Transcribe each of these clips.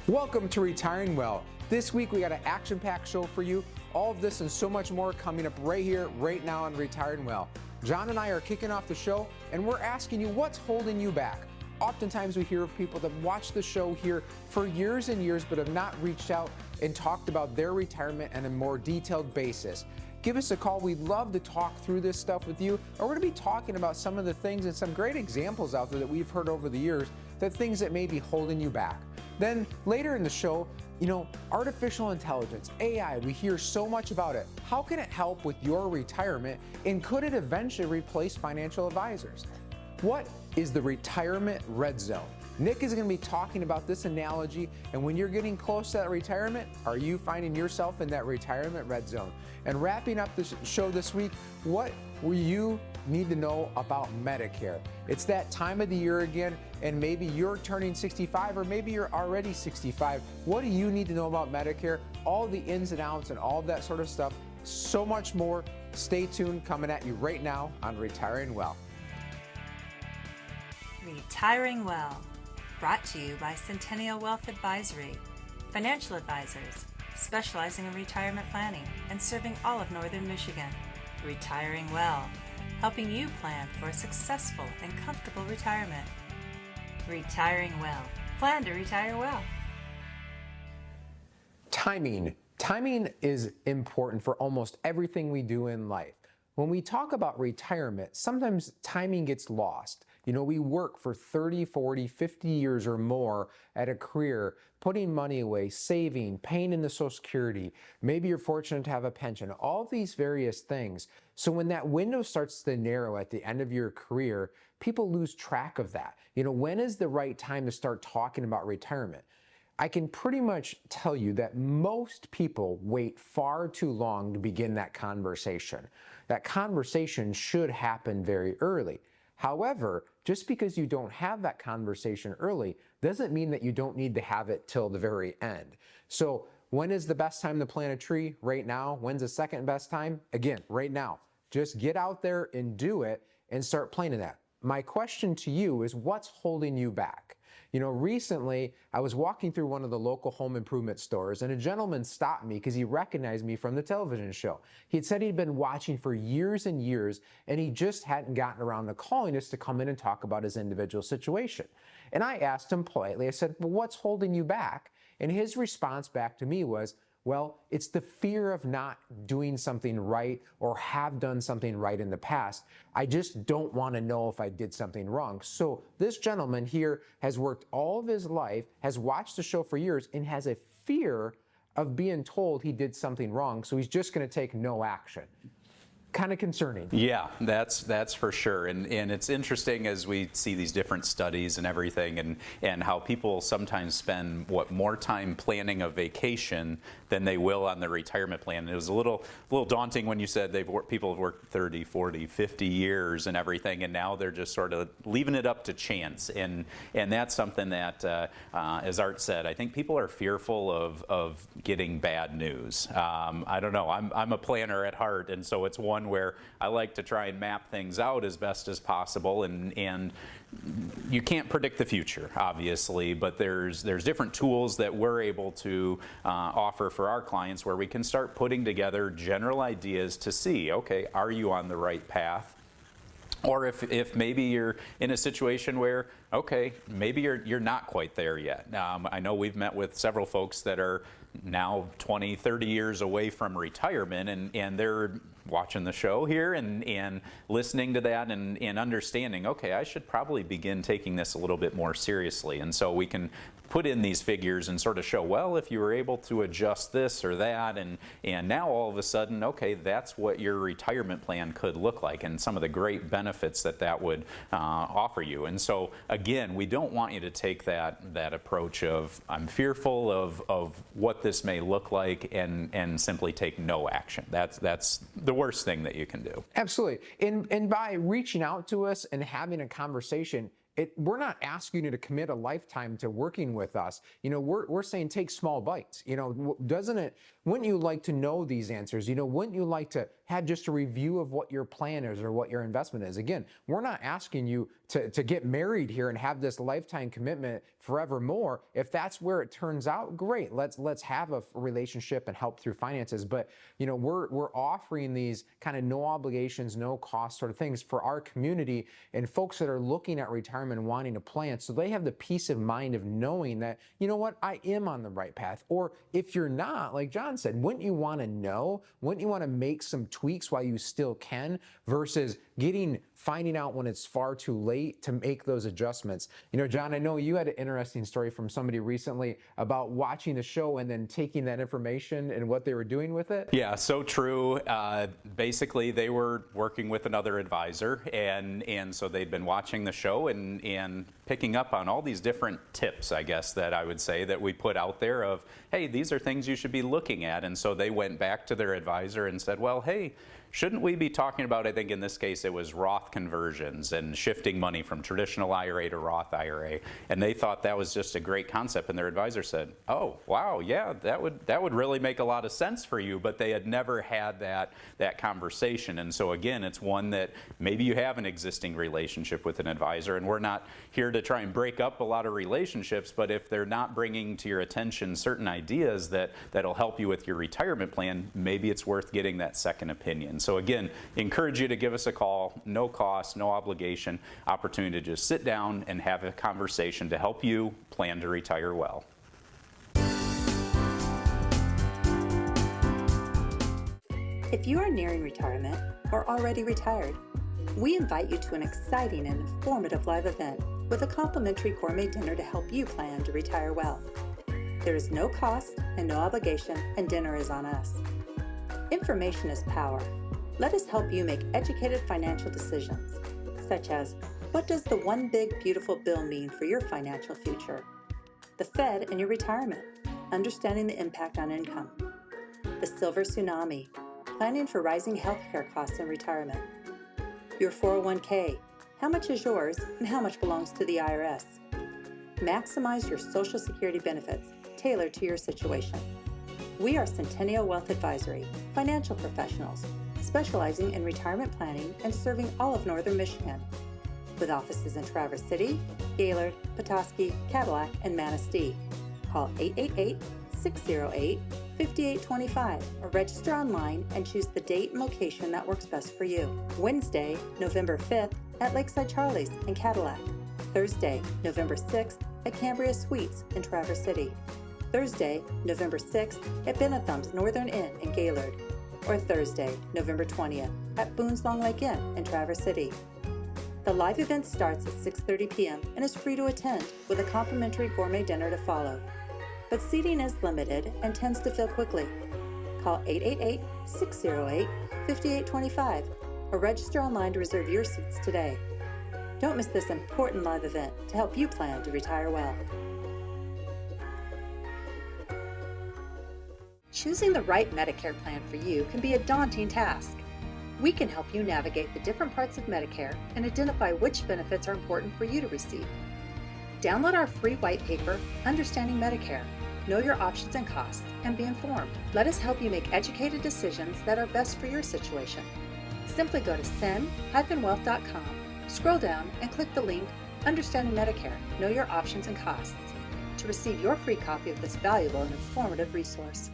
Welcome to Retiring Well. This week we got an action-packed show for you. All of this and so much more coming up right here, right now on Retiring Well. John and I are kicking off the show and we're asking you what's holding you back. Oftentimes we hear of people that watch the show here for years and years but have not reached out and talked about their retirement on a more detailed basis. Give us a call. We'd love to talk through this stuff with you. Or we're going to be talking about some of the things and some great examples out there that we've heard over the years, that things that may be holding you back. Then later in the show, artificial intelligence, AI, we hear so much about it. How can it help with your retirement, and could it eventually replace financial advisors? What is the retirement red zone? Nick is going to be talking about this analogy, and when you're getting close to that retirement, are you finding yourself in that retirement red zone? And wrapping up this show this week, what will you need to know about Medicare? It's that time of the year again, and maybe you're turning 65 or maybe you're already 65. What do you need to know about Medicare? All the ins and outs and all of that sort of stuff. So much more. Stay tuned, coming at you right now on Retiring Well. Retiring Well, brought to you by Centennial Wealth Advisory, financial advisors specializing in retirement planning and serving all of Northern Michigan. Retiring Well, helping you plan for a successful and comfortable retirement. Retiring Well. Plan to retire well. Timing. Timing is important for almost everything we do in life. When we talk about retirement, sometimes timing gets lost. We work for 30, 40, 50 years or more at a career, putting money away, saving, paying into Social Security. Maybe you're fortunate to have a pension, all these various things. So when that window starts to narrow at the end of your career, people lose track of that. When is the right time to start talking about retirement? I can pretty much tell you that most people wait far too long to begin that conversation. That conversation should happen very early. However, just because you don't have that conversation early doesn't mean that you don't need to have it till the very end. So when is the best time to plant a tree? Right now. When's the second best time? Again, right now. Just get out there and do it and start planning that. My question to you is, what's holding you back? Recently I was walking through one of the local home improvement stores and a gentleman stopped me because he recognized me from the television show. He had said he'd been watching for years and years and he just hadn't gotten around to calling us to come in and talk about his individual situation. And I asked him politely, I said, well, what's holding you back? And his response back to me was, well, it's the fear of not doing something right or have done something right in the past. I just don't want to know if I did something wrong. So this gentleman here has worked all of his life, has watched the show for years, and has a fear of being told he did something wrong. So he's just going to take no action. Kind of concerning. Yeah, that's for sure. And it's interesting as we see these different studies and everything, and how people sometimes spend more time planning a vacation than they will on their retirement plan. And it was a little daunting when you said people have worked 30, 40, 50 years and everything, and now they're just sort of leaving it up to chance. And that's something that, as Art said, I think people are fearful of getting bad news. I don't know. I'm a planner at heart, and so it's one where I like to try and map things out as best as possible, and you can't predict the future, obviously, but there's different tools that we're able to offer for our clients where we can start putting together general ideas to see, okay, are you on the right path? Or if maybe you're in a situation where, okay, maybe you're not quite there yet. I know we've met with several folks that are now 20, 30 years away from retirement, and they're watching the show here and listening to that and understanding, okay, I should probably begin taking this a little bit more seriously. And so we can put in these figures and sort of show, well, if you were able to adjust this or that, and now all of a sudden, okay, that's what your retirement plan could look like, and some of the great benefits that would offer you. And so again, we don't want you to take that approach of, I'm fearful of what this may look like, and simply take no action. That's the worst thing that you can do. Absolutely. And by reaching out to us and having a conversation, we're not asking you to commit a lifetime to working with us. We're saying take small bites. Wouldn't you like to know these answers? Wouldn't you like to had just a review of what your plan is or what your investment is. Again, we're not asking you to get married here and have this lifetime commitment forevermore. If that's where it turns out, great. Let's have a relationship and help through finances. But we're offering these kind of no obligations, no cost sort of things for our community and folks that are looking at retirement and wanting to plan, so they have the peace of mind of knowing that, you know what, I am on the right path. Or if you're not, like John said, wouldn't you want to know? Wouldn't you want to make some tweaks while you still can, versus finding out when it's far too late to make those adjustments? John, I know you had an interesting story from somebody recently about watching a show and then taking that information and what they were doing with it. Yeah, so true. Basically, they were working with another advisor, and so they'd been watching the show and picking up on all these different tips, I guess, that I would say that we put out there of, hey, these are things you should be looking at. And so they went back to their advisor and said, well, hey, shouldn't we be talking about, I think in this case it was Roth conversions and shifting money from traditional IRA to Roth IRA. And they thought that was just a great concept. And their advisor said, oh, wow, yeah, that would really make a lot of sense for you. But they had never had that conversation. And so again, it's one that maybe you have an existing relationship with an advisor, and we're not here to try and break up a lot of relationships, but if they're not bringing to your attention certain ideas that'll help you with your retirement plan, maybe it's worth getting that second opinion. So again, encourage you to give us a call, no cost, no obligation, opportunity to just sit down and have a conversation to help you plan to retire well. If you are nearing retirement or already retired, we invite you to an exciting and informative live event with a complimentary gourmet dinner to help you plan to retire well. There is no cost and no obligation, and dinner is on us. Information is power. Let us help you make educated financial decisions, such as, what does the one big beautiful bill mean for your financial future? The Fed and your retirement, understanding the impact on income. The silver tsunami, planning for rising healthcare costs in retirement. Your 401k, how much is yours and how much belongs to the IRS? Maximize your Social Security benefits tailored to your situation. We are Centennial Wealth Advisory, financial professionals, specializing in retirement planning and serving all of Northern Michigan, with offices in Traverse City, Gaylord, Petoskey, Cadillac, and Manistee. Call 888-608-5825 or register online and choose the date and location that works best for you. Wednesday, November 5th at Lakeside Charlie's in Cadillac. Thursday, November 6th at Cambria Suites in Traverse City. Thursday, November 6th at Benetham's Northern Inn in Gaylord. Or Thursday, November 20th at Boone's Long Lake Inn in Traverse City. The live event starts at 6:30 p.m. and is free to attend, with a complimentary gourmet dinner to follow. But seating is limited and tends to fill quickly. Call 888-608-5825 or register online to reserve your seats today. Don't miss this important live event to help you plan to retire well. Choosing the right Medicare plan for you can be a daunting task. We can help you navigate the different parts of Medicare and identify which benefits are important for you to receive. Download our free white paper, Understanding Medicare. Know your options and costs, and be informed. Let us help you make educated decisions that are best for your situation. Simply go to cen-wealth.com, scroll down, and click the link, Understanding Medicare. Know your options and costs, to receive your free copy of this valuable and informative resource.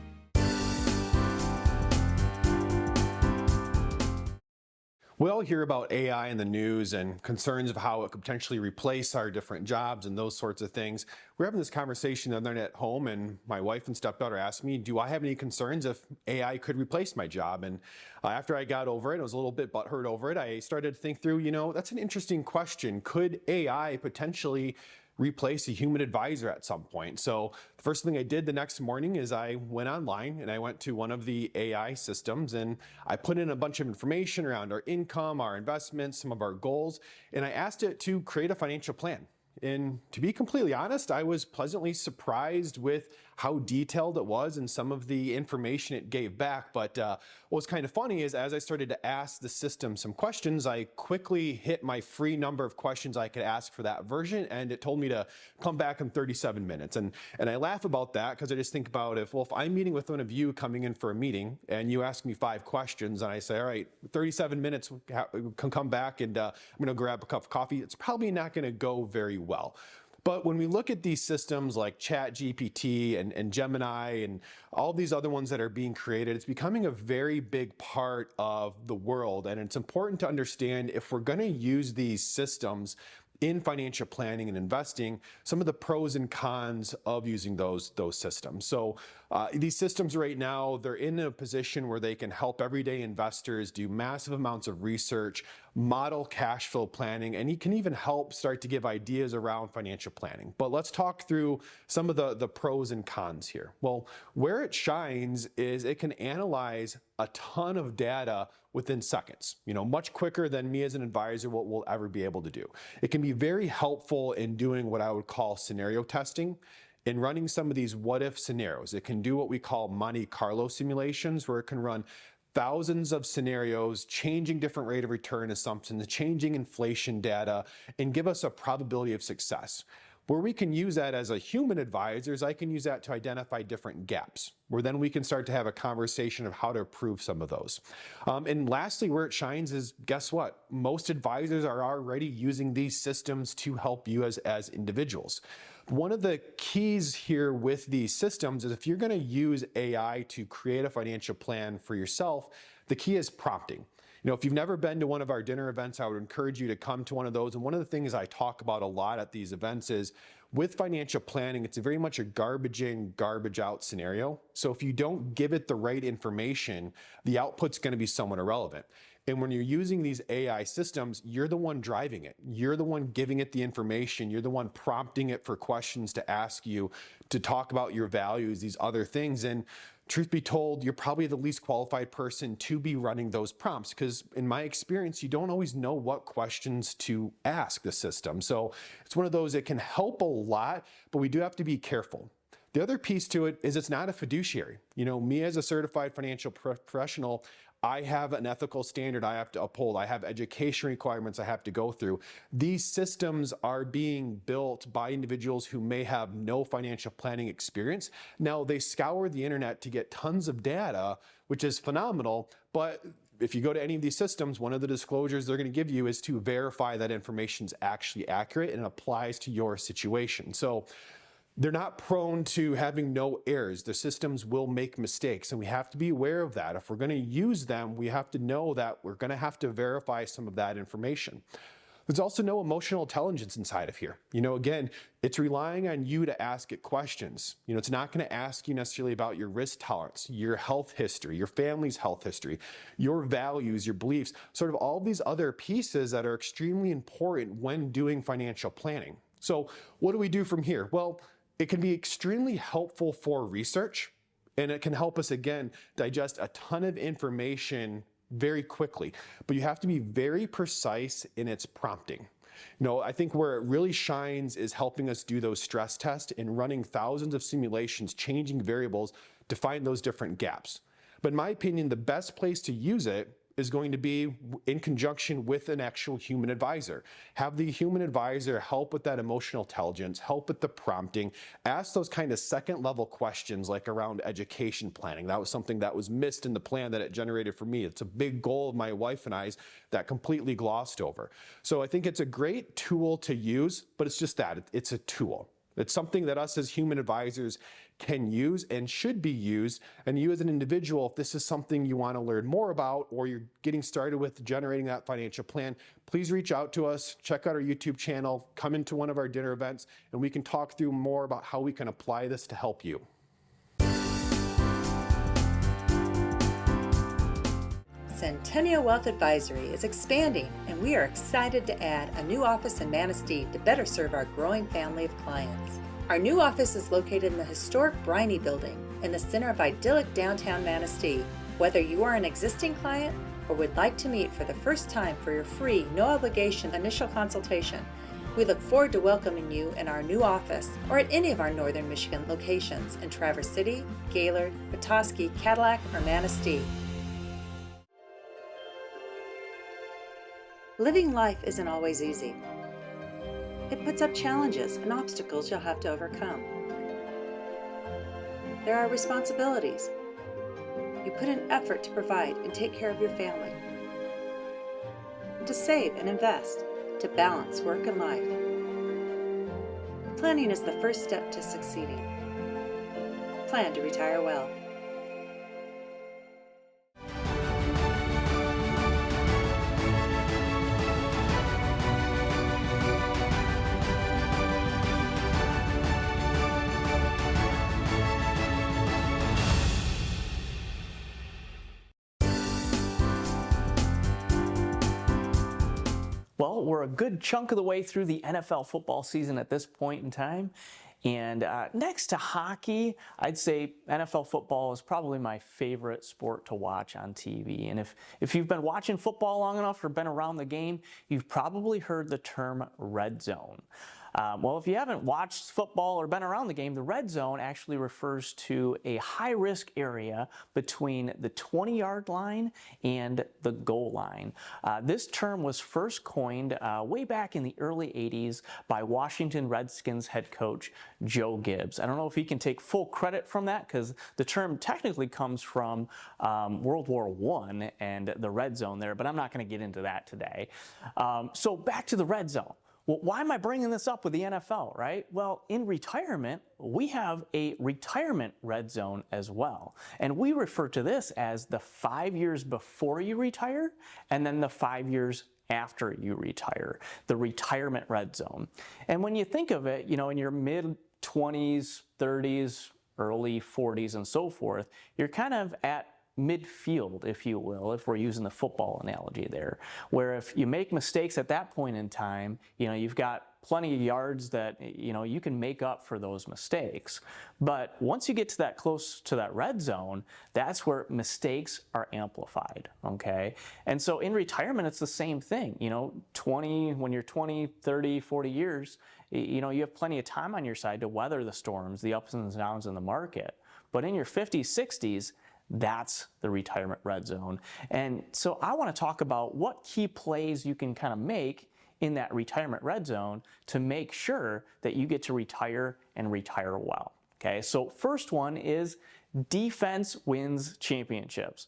We all hear about AI in the news and concerns of how it could potentially replace our different jobs and those sorts of things. We're having this conversation the other night at home, and my wife and stepdaughter asked me, do I have any concerns if AI could replace my job? And after I got over it, I was a little bit butthurt over it, I started to think through, that's an interesting question. Could AI potentially replace a human advisor at some point? So the first thing I did the next morning is I went online and I went to one of the AI systems and I put in a bunch of information around our income, our investments, some of our goals, and I asked it to create a financial plan. And to be completely honest, I was pleasantly surprised with how detailed it was and some of the information it gave back. But what was kind of funny is as I started to ask the system some questions, I quickly hit my free number of questions I could ask for that version, and it told me to come back in 37 minutes. And I laugh about that because I just think about if I'm meeting with one of you coming in for a meeting and you ask me 5 questions and I say, all right, 37 minutes, can come back and I'm going to grab a cup of coffee, it's probably not going to go very well. But when we look at these systems like ChatGPT and Gemini and all these other ones that are being created, it's becoming a very big part of the world. And it's important to understand if we're going to use these systems in financial planning and investing, some of the pros and cons of using those systems. So these systems right now, they're in a position where they can help everyday investors do massive amounts of research, model cash flow planning, and you can even help start to give ideas around financial planning. But let's talk through some of the pros and cons here. Well, where it shines is it can analyze a ton of data within seconds, much quicker than me as an advisor will ever be able to do. It can be very helpful in doing what I would call scenario testing, in running some of these what-if scenarios. It can do what we call Monte Carlo simulations, where it can run thousands of scenarios, changing different rate of return assumptions, changing inflation data, and give us a probability of success. Where we can use that as a human advisor is I can use that to identify different gaps, where then we can start to have a conversation of how to improve some of those. And lastly, where it shines is, guess what? Most advisors are already using these systems to help you as individuals. One of the keys here with these systems is if you're going to use AI to create a financial plan for yourself, the key is prompting. If you've never been to one of our dinner events, I would encourage you to come to one of those. And one of the things I talk about a lot at these events is with financial planning, it's very much a garbage in, garbage out scenario. So if you don't give it the right information, the output's going to be somewhat irrelevant. And when you're using these AI systems, you're the one driving it. You're the one giving it the information. You're the one prompting it for questions to ask you, to talk about your values, these other things. And truth be told, you're probably the least qualified person to be running those prompts because in my experience, you don't always know what questions to ask the system. So it's one of those that can help a lot, but we do have to be careful. The other piece to it is it's not a fiduciary. Me as a certified financial professional, I have an ethical standard I have to uphold. I have education requirements I have to go through. These systems are being built by individuals who may have no financial planning experience. Now, they scour the internet to get tons of data, which is phenomenal, but if you go to any of these systems, one of the disclosures they're going to give you is to verify that information is actually accurate and applies to your situation. So they're not prone to having no errors. The systems will make mistakes, and we have to be aware of that. If we're going to use them, we have to know that we're going to have to verify some of that information. There's also no emotional intelligence inside of here. Again, it's relying on you to ask it questions. It's not going to ask you necessarily about your risk tolerance, your health history, your family's health history, your values, your beliefs, sort of all these other pieces that are extremely important when doing financial planning. So what do we do from here? Well, it can be extremely helpful for research, and it can help us, again, digest a ton of information very quickly. But you have to be very precise in its prompting. I think where it really shines is helping us do those stress tests and running thousands of simulations, changing variables to find those different gaps. But in my opinion, the best place to use it is going to be in conjunction with an actual human advisor. Have the human advisor help with that emotional intelligence, help with the prompting, ask those kind of second level questions like around education planning. That was something that was missed in the plan that it generated for me. It's a big goal of my wife and I's that completely glossed over. So I think it's a great tool to use, but it's just that, it's a tool. It's something that us as human advisors can use and should be used. And you as an individual, if this is something you want to learn more about or you're getting started with generating that financial plan, please reach out to us, check out our YouTube channel, come into one of our dinner events, and we can talk through more about how we can apply this to help you. Centennial Wealth Advisory is expanding, and we are excited to add a new office in Manistee to better serve our growing family of clients. Our new office is located in the historic Briney Building in the center of idyllic downtown Manistee. Whether you are an existing client or would like to meet for the first time for your free, no obligation initial consultation, We look forward to welcoming you in our new office or at any of our Northern Michigan locations in Traverse City, Gaylord, Petoskey, Cadillac, or Manistee. Living life isn't always easy. It puts up challenges and obstacles you'll have to overcome. There are responsibilities. You put in effort to provide and take care of your family, and to save and invest, to balance work and life. Planning is the first step to succeeding. Plan to retire well. Well, we're a good chunk of the way through the NFL football season at this point in time. And next to hockey, I'd say NFL football is probably my favorite sport to watch on TV. And if you've been watching football long enough or been around the game, you've probably heard the term red zone. Well, if you haven't watched football or been around the game, the red zone actually refers to a high-risk area between the 20-yard line and the goal line. This term was first coined way back in the early 80s by Washington Redskins head coach Joe Gibbs. I don't know if he can take full credit from that because the term technically comes from World War I and the red zone there, but I'm not going to get into that today. So back to the red zone. Well, why am I bringing this up with the NFL, right? Well, in retirement, we have a retirement red zone as well. And we refer to this as the 5 years before you retire and then the 5 years after you retire, the retirement red zone. And when you think of it, in your mid-20s, 30s, early 40s and so forth, you're kind of at midfield, if you will, if we're using the football analogy there, where if you make mistakes at that point in time, you've got plenty of yards that, you can make up for those mistakes. But once you get to that close to that red zone, that's where mistakes are amplified, okay? And so in retirement, it's the same thing, when you're 20, 30, 40 years, you have plenty of time on your side to weather the storms, the ups and downs in the market. But in your 50s, 60s, that's the retirement red zone. And so I want to talk about what key plays you can kind of make in that retirement red zone to make sure that you get to retire and retire well. Okay, so first one is defense wins championships.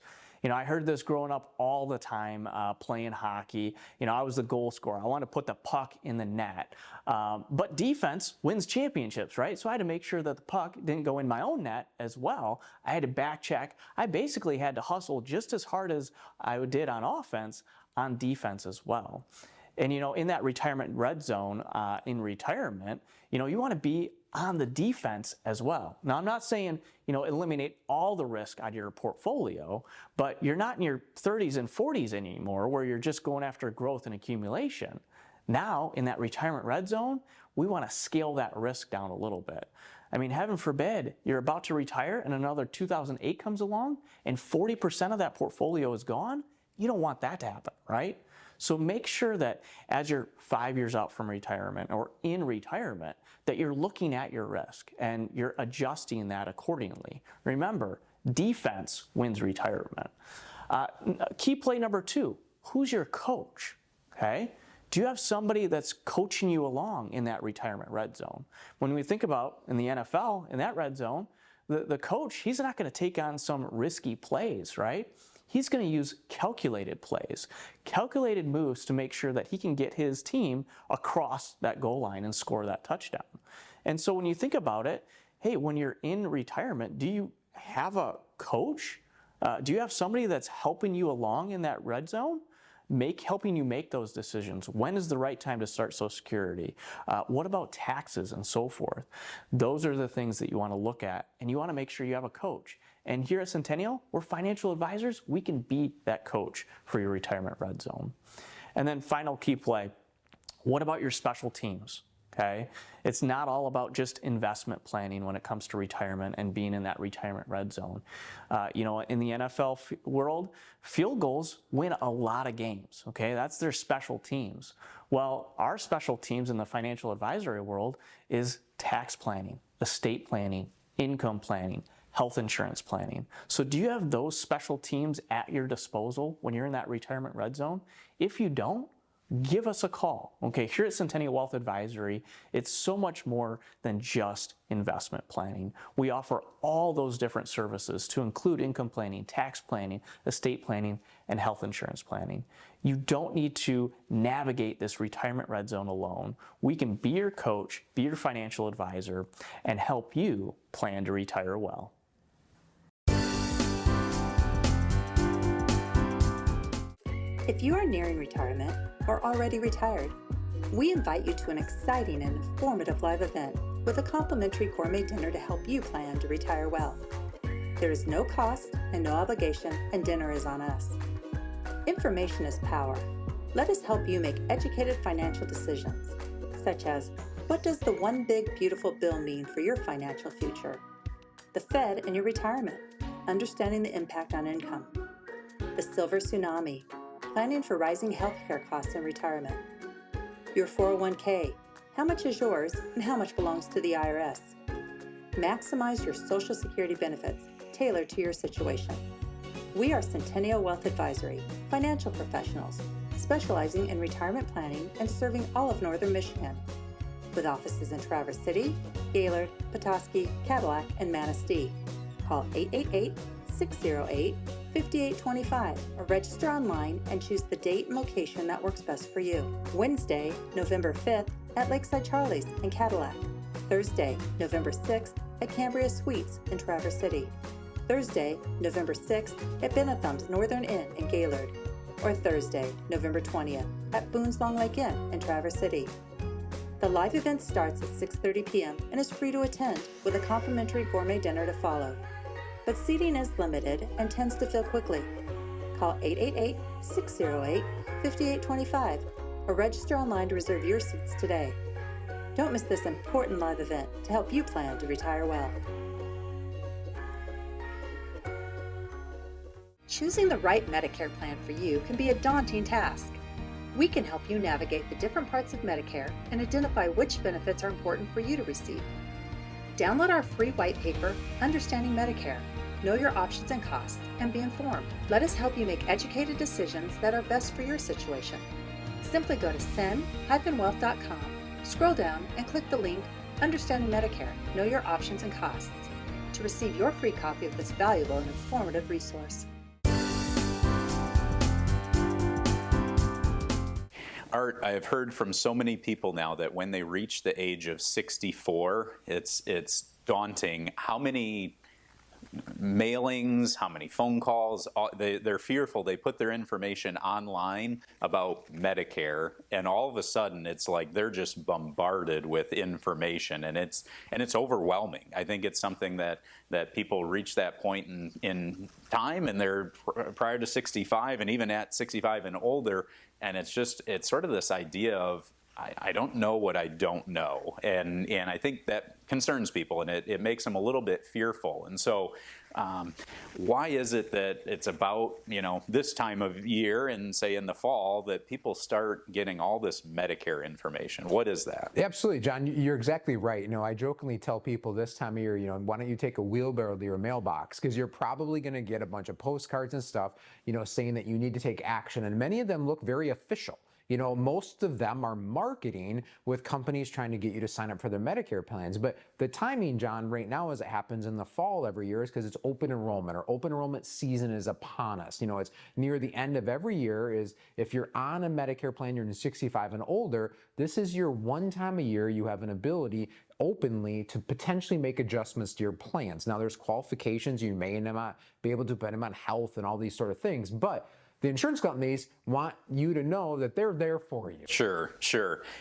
I heard this growing up all the time playing hockey. I was the goal scorer. I wanted to put the puck in the net. But defense wins championships, right? So I had to make sure that the puck didn't go in my own net as well. I had to back check. I basically had to hustle just as hard as I did on offense on defense as well. And, in that retirement red zone, in retirement, you want to be on the defense as well. Now, I'm not saying, eliminate all the risk out of your portfolio, but you're not in your 30s and 40s anymore where you're just going after growth and accumulation. Now, in that retirement red zone, we want to scale that risk down a little bit. I mean, heaven forbid, you're about to retire and another 2008 comes along and 40% of that portfolio is gone. You don't want that to happen, right? So make sure that as you're 5 years out from retirement or in retirement, that you're looking at your risk and you're adjusting that accordingly. Remember, defense wins retirement. Key play number 2, who's your coach? Okay? Do you have somebody that's coaching you along in that retirement red zone? When we think about in the NFL, in that red zone, the coach, he's not going to take on some risky plays, right? He's going to use calculated plays, calculated moves to make sure that he can get his team across that goal line and score that touchdown. And so when you think about it, hey, when you're in retirement, do you have a coach? Do you have somebody that's helping you along in that red zone? Helping you make those decisions. When is the right time to start Social Security? What about taxes and so forth? Those are the things that you want to look at, and you want to make sure you have a coach. And here at Centennial, we're financial advisors. We can be that coach for your retirement red zone. And then final key play, what about your special teams? Okay, it's not all about just investment planning when it comes to retirement and being in that retirement red zone. In the NFL world, field goals win a lot of games. Okay, that's their special teams. Well, our special teams in the financial advisory world is tax planning, estate planning, income planning, health insurance planning. So do you have those special teams at your disposal when you're in that retirement red zone? If you don't, give us a call. Okay, here at Centennial Wealth Advisory, it's so much more than just investment planning. We offer all those different services to include income planning, tax planning, estate planning, and health insurance planning. You don't need to navigate this retirement red zone alone. We can be your coach, be your financial advisor, and help you plan to retire well. If you are nearing retirement or already retired, we invite you to an exciting and informative live event with a complimentary gourmet dinner to help you plan to retire well. There is no cost and no obligation, and dinner is on us. Information is power. Let us help you make educated financial decisions, such as, what does the one big beautiful bill mean for your financial future? The Fed and your retirement, understanding the impact on income. The silver tsunami, planning for rising healthcare costs in retirement. Your 401k, how much is yours and how much belongs to the IRS? Maximize your Social Security benefits tailored to your situation. We are Centennial Wealth Advisory, financial professionals, specializing in retirement planning and serving all of Northern Michigan, with offices in Traverse City, Gaylord, Petoskey, Cadillac, and Manistee. Call 888-608-5825 or register online and choose the date and location that works best for you. Wednesday, November 5th at Lakeside Charlie's in Cadillac. Thursday, November 6th at Cambria Suites in Traverse City. Thursday, November 6th at Benetham's Northern Inn in Gaylord. Or Thursday, November 20th at Boone's Long Lake Inn in Traverse City. The live event starts at 6:30 p.m. and is free to attend with a complimentary gourmet dinner to follow. But seating is limited and tends to fill quickly. Call 888-608-5825 or register online to reserve your seats today. Don't miss this important live event to help you plan to retire well. Choosing the right Medicare plan for you can be a daunting task. We can help you navigate the different parts of Medicare and identify which benefits are important for you to receive. Download our free white paper, Understanding Medicare. Know your options and costs, and be informed. Let us help you make educated decisions that are best for your situation. Simply go to cen-wealth.com, scroll down, and click the link, Understanding Medicare. Know your options and costs, to receive your free copy of this valuable and informative resource. Art, I have heard from so many people now that when they reach the age of 64, it's daunting how many mailings, how many phone calls, they're fearful. They put their information online about Medicare, and all of a sudden it's like they're just bombarded with information, and it's overwhelming. I think it's something that people reach that point in time, and they're prior to 65 and even at 65 and older, and it's sort of this idea of I don't know what I don't know, and I think that concerns people, and it makes them a little bit fearful. And so why is it that it's about this time of year and say in the fall that people start getting all this Medicare information? What is that? Absolutely, John. You're exactly right. I jokingly tell people this time of year, why don't you take a wheelbarrow to your mailbox? Because you're probably going to get a bunch of postcards and stuff, saying that you need to take action. And many of them look very official. Most of them are marketing with companies trying to get you to sign up for their Medicare plans. But the timing, John, right now as it happens in the fall every year is because it's open enrollment. Our open enrollment season is upon us. It's near the end of every year. Is if you're on a Medicare plan, you're 65 and older, this is your one time a year you have an ability openly to potentially make adjustments to your plans. Now there's qualifications. You may not be able to put them on health and all these sort of things, but the insurance companies want you to know that they're there for you. Sure.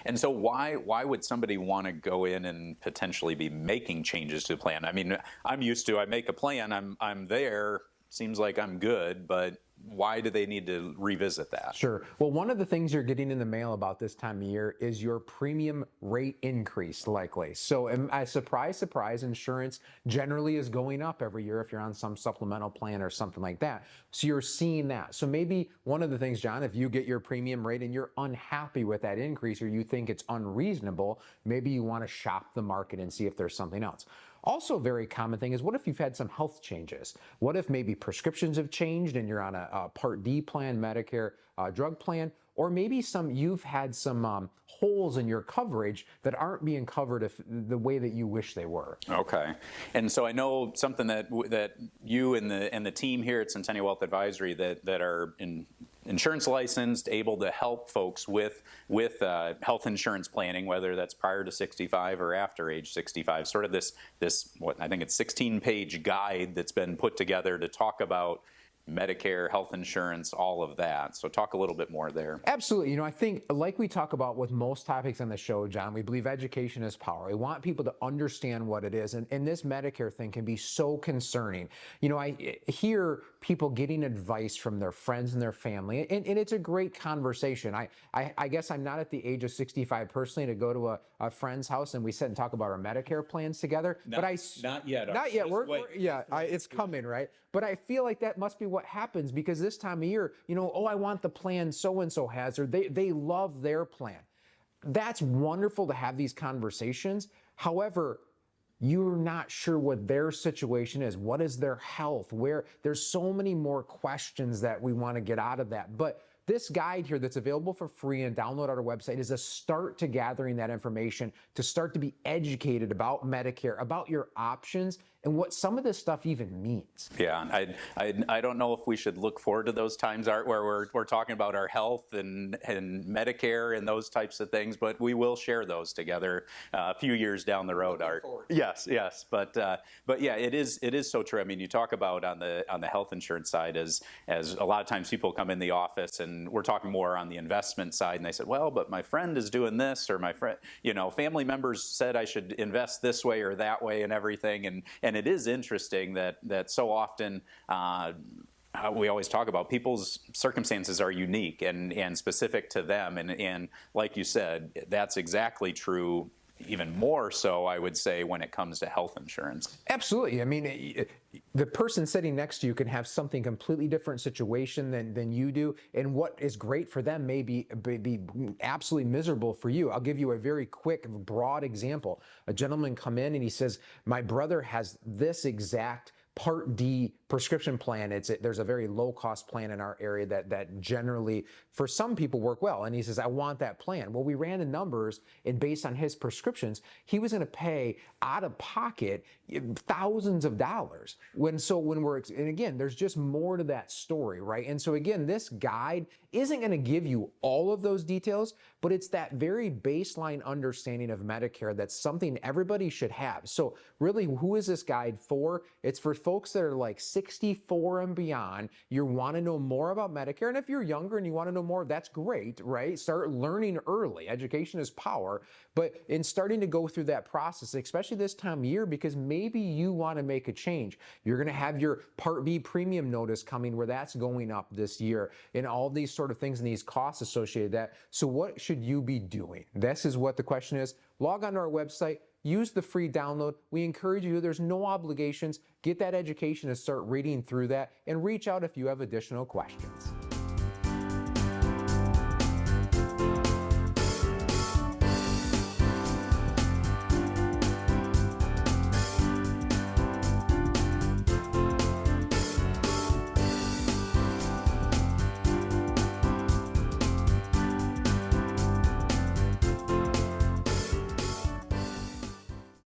And so why would somebody want to go in and potentially be making changes to the plan? I mean, I'm used to, I make a plan, I'm there, seems like I'm good, but why do they need to revisit that? Sure. Well, one of the things you're getting in the mail about this time of year is your premium rate increase, likely. So, surprise, insurance generally is going up every year if you're on some supplemental plan or something like that. So you're seeing that. So maybe one of the things, John, if you get your premium rate and you're unhappy with that increase or you think it's unreasonable, maybe you want to shop the market and see if there's something else. Also, a very common thing is, what if you've had some health changes? What if maybe prescriptions have changed and you're on a Part D plan, Medicare drug plan, or maybe you've had some holes in your coverage that aren't being covered the way that you wish they were. Okay, and so I know something that you and the team here at Centennial Wealth Advisory that are insurance licensed, able to help folks with health insurance planning, whether that's prior to 65 or after age 65. Sort of this what I think it's 16-page guide that's been put together to talk about Medicare, health insurance, all of that. So talk a little bit more there. Absolutely. I think like we talk about with most topics on the show, John, we believe education is power. We want people to understand what it is. And this Medicare thing can be so concerning. I hear people getting advice from their friends and their family, and it's a great conversation. I guess I'm not at the age of 65 personally to go to a friend's house and we sit and talk about our Medicare plans together. Not yet. Not yet. It's coming, right? But I feel like that must be what happens, because this time of year, I want the plan so-and-so has, or they love their plan. That's wonderful to have these conversations. However, you're not sure what their situation is. What is their health? There's so many more questions that we want to get out of that. But this guide here that's available for free and download on our website is a start to gathering that information, to start to be educated about Medicare, about your options, and what some of this stuff even means. Yeah, I don't know if we should look forward to those times, Art, where we're talking about our health and Medicare and those types of things, but we will share those together a few years down the road, Art. Yes, but yeah, it is so true. I mean, you talk about on the health insurance side as a lot of times people come in the office and we're talking more on the investment side, and they said, well, but my friend is doing this, or my friend, family members said I should invest this way or that way and everything, and it is interesting that so often we always talk about people's circumstances are unique and specific to them, and like you said, that's exactly true. Even more so, I would say, when it comes to health insurance. Absolutely. I mean, the person sitting next to you can have something completely different situation than you do, and what is great for them may be absolutely miserable for you. I'll give you a very quick, broad example. A gentleman come in and he says, my brother has this exact Part D prescription plan. There's a very low cost plan in our area that generally for some people work well. And he says, I want that plan. Well, we ran the numbers, and based on his prescriptions, he was going to pay out of pocket thousands of dollars. And again, there's just more to that story, right? And so again, this guide isn't going to give you all of those details, but it's that very baseline understanding of Medicare that's something everybody should have. So really, who is this guide for? It's for folks that are like 64 and beyond. You want to know more about Medicare, and if you're younger and you want to know more, that's great, right? Start learning early. Education is power. But in starting to go through that process, especially this time of year, because maybe you want to make a change. You're going to have your Part B premium notice coming where that's going up this year, and all these sort of things and these costs associated with that. So what should you be doing? This is what the question is. Log on to our website. Use the free download. We encourage you. There's no obligations. Get that education and start reading through that, and reach out if you have additional questions.